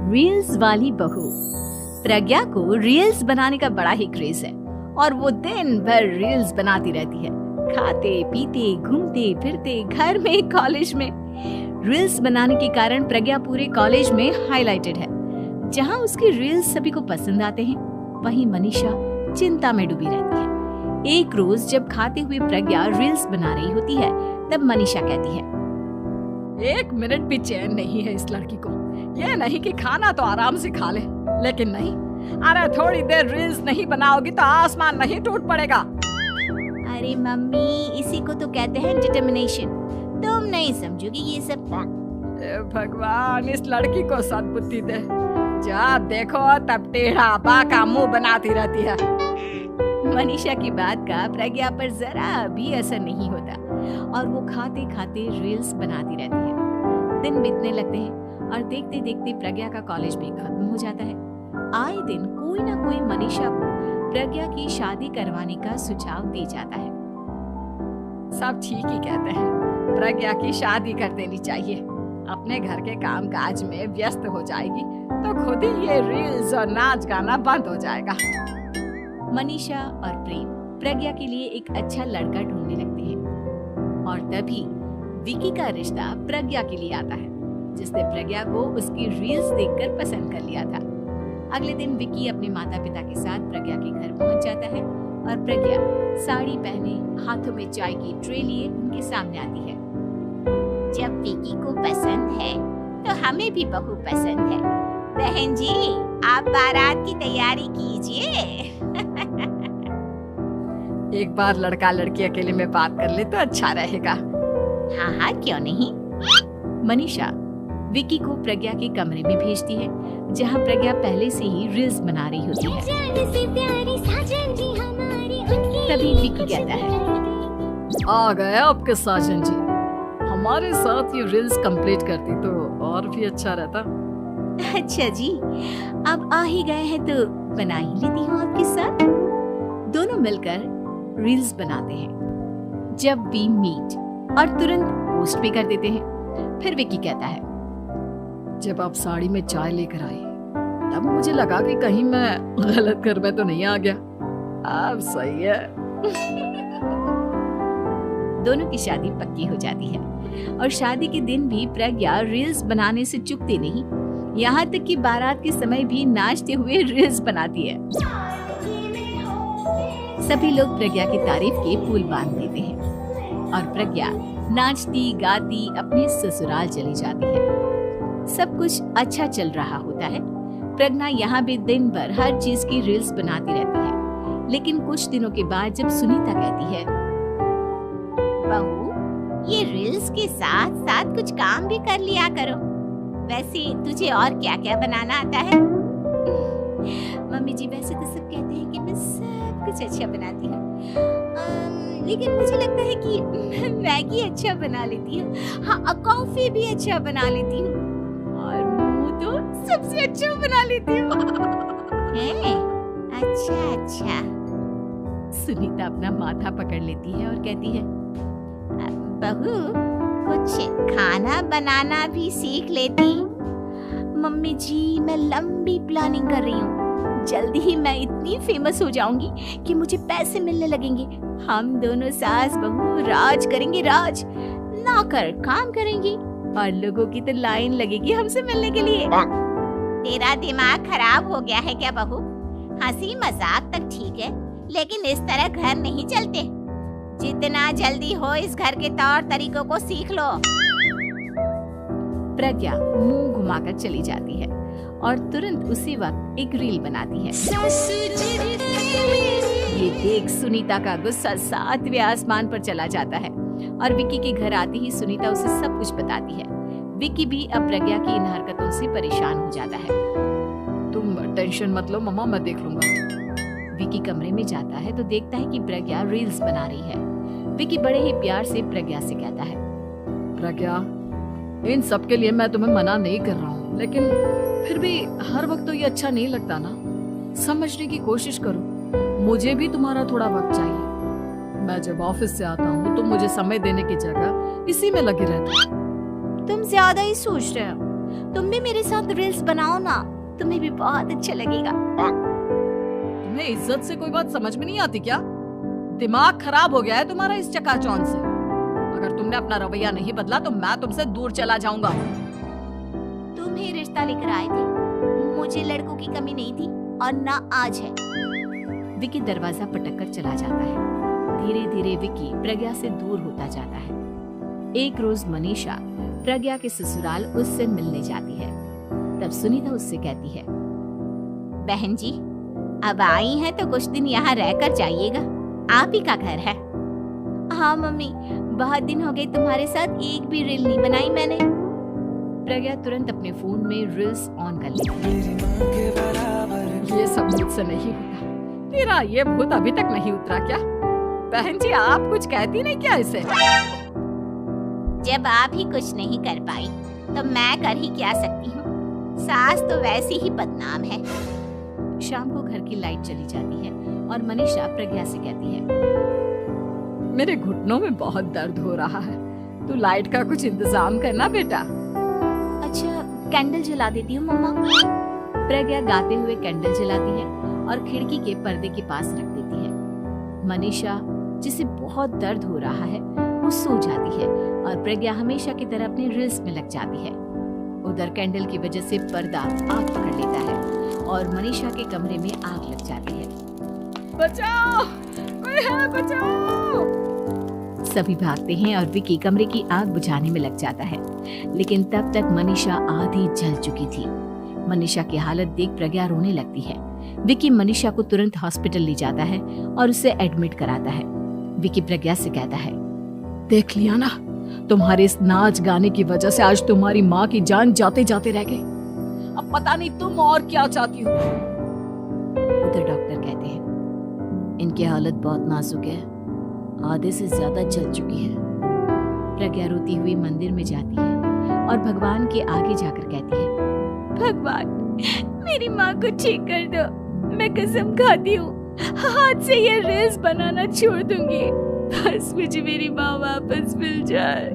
Reels वाली बहू। प्रज्ञा को रील्स बनाने का बड़ा ही क्रेज है और वो दिन भर रील्स बनाती रहती है। खाते पीते घूमते फिरते घर में कॉलेज में रील्स बनाने के कारण प्रज्ञा पूरे कॉलेज में हाईलाइटेड है। जहां उसकी रील्स सभी को पसंद आते हैं, वहीं मनीषा चिंता में डूबी रहती है। एक रोज जब खाते हुए प्रज्ञा रील्स बना रही होती है, तब मनीषा कहती है, 1 मिनट भी चैन नहीं है इस लड़की को। ये नहीं कि खाना तो आराम से खा ले, लेकिन नहीं, अरे थोड़ी देर रील्स नहीं बनाओगी तो आसमान नहीं टूट पड़ेगा। अरे मम्मी, इसी को तो कहते हैं डिटर्मिनेशन। तुम नहीं समझोगी ये सब। भगवान, इस लड़की को सद्बुद्धि दे। जब देखो तब टेढ़ा बाका मुंह बनाती रहती है। मनीषा की बात का प्रज्ञा पर जरा भी असर नहीं होता और वो खाते खाते रील्स बनाती रहती है। दिन बीतने लगते हैं और देखते देखते प्रज्ञा का कॉलेज भी खत्म हो जाता है। आए दिन कोई ना कोई मनीषा को प्रज्ञा की शादी करवाने का सुझाव दे जाता है। सब ठीक ही कहते हैं, प्रज्ञा की शादी कर देनी चाहिए। अपने घर के काम काज में व्यस्त हो जाएगी तो खुद ही ये रील्स और नाच गाना बंद हो जाएगा। मनीषा और प्रेम प्रज्ञा के लिए एक अच्छा लड़का ढूंढने लगते हैं और तभी विकी का रिश्ता प्रज्ञा के लिए आता है, जिसने प्रज्ञा को उसकी रील्स देखकर पसंद कर लिया था। अगले दिन विकी अपने माता पिता के साथ प्रज्ञा के घर पहुंच जाता है और प्रज्ञा साड़ी पहने हाथों में चाय की ट्रे लिए उनके सामने आती है। जब विकी को पसंद है तो हमें भी बहू पसंद है। बहन जी, आप बारात की तैयारी कीजिए। एक बार लड़का लड़की अकेले में बात कर ले तो अच्छा रहेगा। हाँ हाँ, क्यों नहीं। मनीषा विकी को प्रज्ञा के कमरे में भेजती है, जहां प्रज्ञा पहले से ही रील्स बना रही होती है। तभी विकी कहता है, आ गए आपके साजन जी। हमारे साथ ये रील्स कंप्लीट करती तो और भी अच्छा रहता। अच्छा जी, अब आ ही गए हैं तो बना ही लेती हूँ आपके साथ। दोनों मिलकर रील्स बनाते हैं। जब वी मीट और तुरंत पोस्ट भी कर देते हैं। फिर विकी कहता है, जब आप साड़ी में चाय लेकर आई तब मुझे लगा कि कहीं मैं गलत घर में तो नहीं आ गया। अब सही है। दोनों की शादी पक्की हो जाती है और शादी के दिन भी प्रज्ञा रील्स बनाने से चूकती नहीं। यहाँ तक कि बारात के समय भी नाचते हुए रील्स बनाती है। सभी लोग प्रज्ञा की तारीफ के पुल बांध देते हैं और प्रज्ञा नाचती गाती अपने ससुराल चली जाती है। सब कुछ अच्छा चल रहा होता है। प्रज्ञा यहाँ भी दिन भर हर चीज की रील्स बनाती रहती है। लेकिन कुछ दिनों के बाद जब सुनीता कहती है, बहू, ये रील्स के साथ साथ कुछ काम भी कर लिया करो। वैसे तुझे और क्या क्या बनाना आता है? मम्मी जी, वैसे तो सब कहते हैं कि मैं सब कुछ अच्छा बनाती हूँ, लेकिन मुझे लगता है कि मैगी अच्छा बना लेती हूँ। हाँ, कॉफी भी अच्छा बना लेती हूँ और मुंह तो सबसे अच्छा बना लेती हूँ। अच्छा। सुनीता अपना माथा पकड़ लेती है और कहती है, बहू, कुछ खाना बनाना भी सीख लेती। मम्मी जी, मैं लंबी प्लानिंग कर रही हूँ। जल्दी ही मैं इतनी फेमस हो जाऊंगी कि मुझे पैसे मिलने लगेंगे। हम दोनों सास बहू राज करेंगे, राज। नौकर काम करेंगी और लोगों की तो लाइन लगेगी हमसे मिलने के लिए। तेरा दिमाग खराब हो गया है क्या बहू? हंसी मजाक तक ठीक है, लेकिन इस तरह घर नहीं चलते। जितना जल्दी हो इस घर के तौर तरीकों को सीख लो। प्रज्ञा मुंह घुमाकर चली जाती है और तुरंत उसी वक्त एक रील बनाती है। ये देख सुनीता का गुस्सा 7वें आसमान पर चला जाता है और विकी के घर आती ही सुनीता उसे सब कुछ बताती है। विकी भी अब प्रज्ञा की इन हरकतों से परेशान हो जाता है। तुम टेंशन मत लो मम्मा, मैं देख लूंगा। विकी कमरे में जाता है तो देखता है कि प्रज्ञा रील्स बना रही है। विकी बड़े ही प्यार से प्रज्ञा से कहता है, प्रज्ञा, इन सब के लिए मैं तुम्हें मना नहीं कर रहा हूँ, लेकिन फिर भी हर वक्त तो ये अच्छा नहीं लगता ना। समझने की कोशिश करो, मुझे भी तुम्हारा थोड़ा वक्त चाहिए। मैं जब ऑफिस से आता हूँ तो मुझे समय देने की जगह इसी में लगे रहते हो। तुम ज्यादा ही सोच रहे हो। तुम भी मेरे साथ रील्स बनाओ ना, तुम्हें भी बहुत अच्छा लगेगा। तुम्हें इज्जत से कोई बात समझ में नहीं आती क्या? दिमाग खराब हो गया है तुम्हारा इस चकाचौंध से। अगर तुमने अपना रवैया नहीं बदला तो मैं तुमसे दूर चला जाऊंगा। तुम ही रिश्ता लेकर आए थे, मुझे लड़कों की कमी नहीं थी और ना आज है। विकी दरवाजा पटक कर चला जाता है। धीरे धीरे विकी प्रज्ञा से दूर होता जाता है। एक रोज मनीषा प्रज्ञा के ससुराल उससे मिलने जाती है। तब सुनीता उससे कहती है, बहन जी, अब आई हैं तो कुछ दिन यहाँ रहकर जाइएगा, आप ही का घर है। हाँ मम्मी, बहुत दिन हो गए तुम्हारे साथ एक भी रील नहीं बनाई मैंने। प्रज्ञा तुरंत अपने फोन में रील्स ऑन कर लेती है। ये सब मुझसे नहीं होगा। तेरा ये भूत अभी तक नहीं उतरा क्या? बहन जी, आप कुछ कहती नहीं क्या इसे? जब आप ही कुछ नहीं कर पाई तो मैं कर ही क्या सकती हूँ। सास तो वैसी ही बदनाम है। शाम को घर की लाइट चली जाती है और मनीषा प्रज्ञा से कहती है, मेरे घुटनों में बहुत दर्द हो रहा है, तू लाइट का कुछ इंतजाम करना बेटा। अच्छा, कैंडल जला देती हूँ मम्मा। प्रज्ञा गाते हुए कैंडल जलाती है और खिड़की के पर्दे के पास रख देती है। मनीषा, जिसे बहुत दर्द हो रहा है, वो सो जाती है और प्रज्ञा हमेशा की तरह अपनी रील्स में लग जाती है। उधर कैंडल की वजह से पर्दा आग पकड़ लेता है और मनीषा के कमरे में आग लग जाती है। बचाओ, कोई है, बचाओ। सभी भागते हैं और विकी कमरे की आग बुझाने में लग जाता है, लेकिन तब तक मनीषा आधी जल चुकी थी। मनीषा की हालत देख प्रज्ञा रोने लगती है। विकी मनीषा को तुरंत हॉस्पिटल ले जाता है और उसे एडमिट कराता है। विकी प्रज्ञा से कहता है, देख लिया ना, तुम्हारे इस नाच गाने की वजह से आज तुम्हारी माँ की जान जाते जाते रह गई। अब पता नहीं तुम और क्या चाहती हो। उधर डॉक्टर कहते हैं, इनकी हालत बहुत नाजुक है, आधे से ज्यादा जल चुकी है। प्रज्ञा रोती हुई मंदिर में जाती है और भगवान के आगे जाकर कहती है, भगवान, मेरी माँ को ठीक कर दो। मैं कसम खाती हूँ, हाथ से ये रील्स बनाना छोड़ दूंगी, बस मुझे मेरी माँ वापस मिल जाए।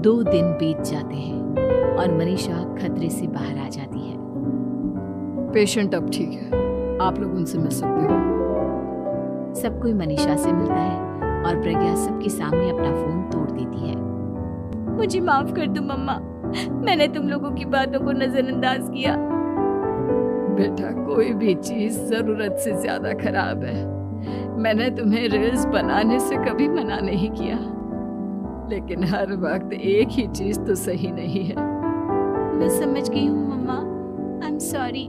2 दिन बीत जाते हैं और मनीषा खतरे से बाहर आ जाती है। पेशेंट अब ठीक है, आप लोग उनसे मिल सकते हो। सब कोई मनीषा से मिलता है और प्रज्ञा सबके सामने अपना फोन तोड़ देती है। मुझे माफ कर दो मम्मा, मैंने तुम लोगों की बातों को नजरअंदाज किया। बेटा, कोई भी चीज जरूरत से ज्यादा खराब है। मैंने तुम्हें रील्स बनाने से कभी मना नहीं किया, लेकिन हर वक्त एक ही चीज तो सही नहीं है। मैं समझ गई हूँ मम्मा, आई एम सॉरी।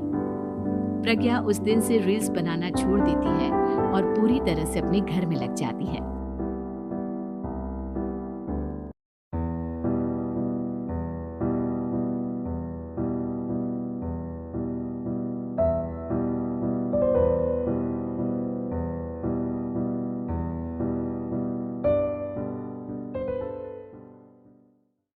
प्रज्ञा उस दिन से रील्स बनाना छोड़ देती है और पूरी तरह से अपने घर में लग जाती है।